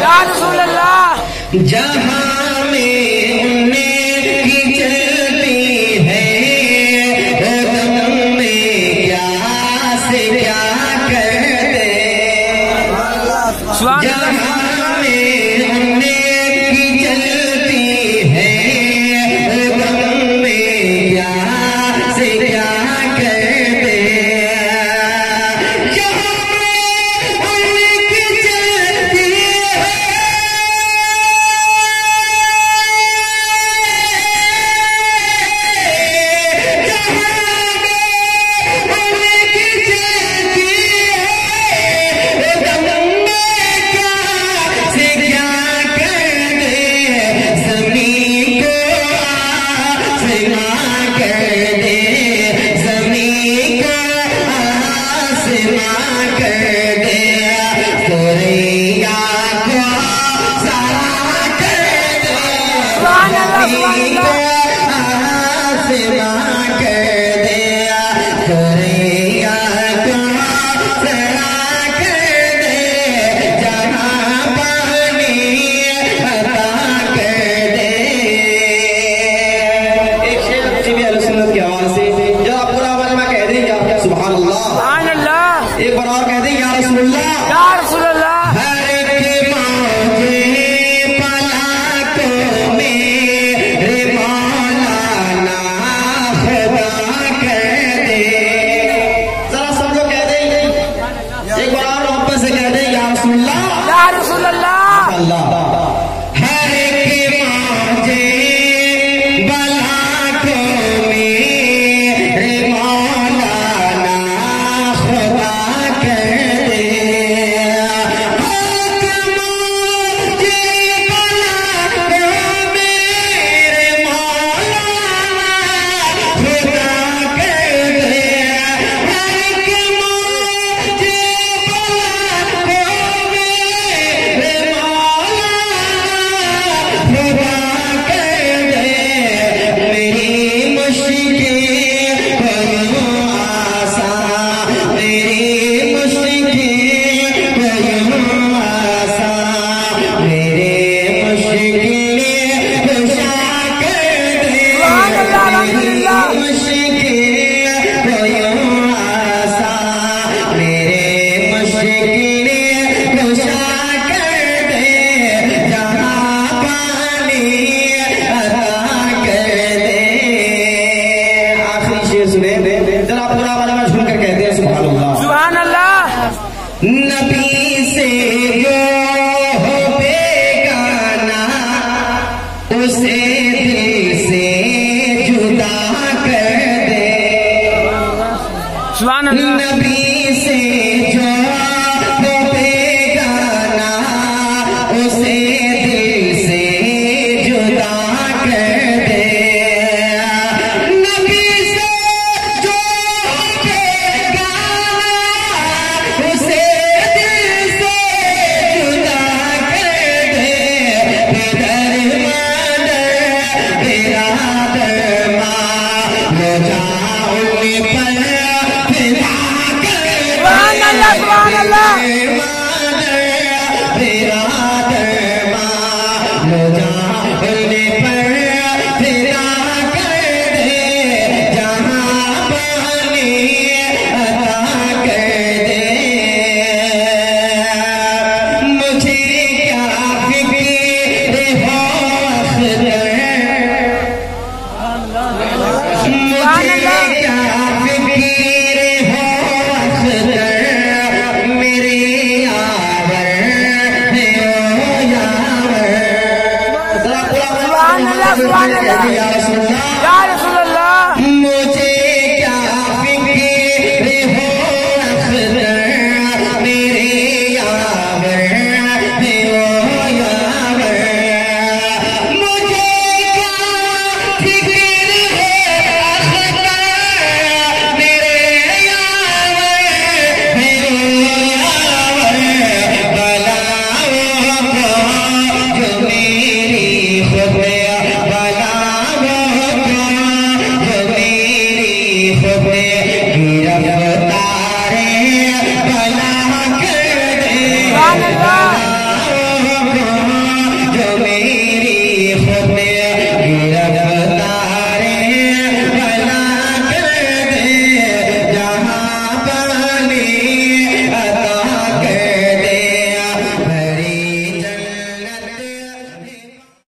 या रसूल अल्लाह। जहां में उन्हें चलती है दम में क्या से क्या कर दे। जहां में उन्हें चलती है दम में क्या से क्या कर दे। एक बार और कह दें या रसूलुल्लाह, या रसूलुल्लाह। हर एक मौजे पलकों में रे मौलाना खुदा कर दे। जरा सब लोग कह दें, एक बार और वापस से कह दें या रसूलुल्लाह, या रसूलुल्लाह। अल्लाह हर एक मौजे पलकों में रे मौलाना खुदा नबी से जो हो बेगाना उसे दिल से जुदा कर दे। सुभान अल्लाह। नबी से जो हो बेगाना उसे दिल से जुदा कर दे। नबी से जो हो बेगाना उसे सुभान अल्लाह।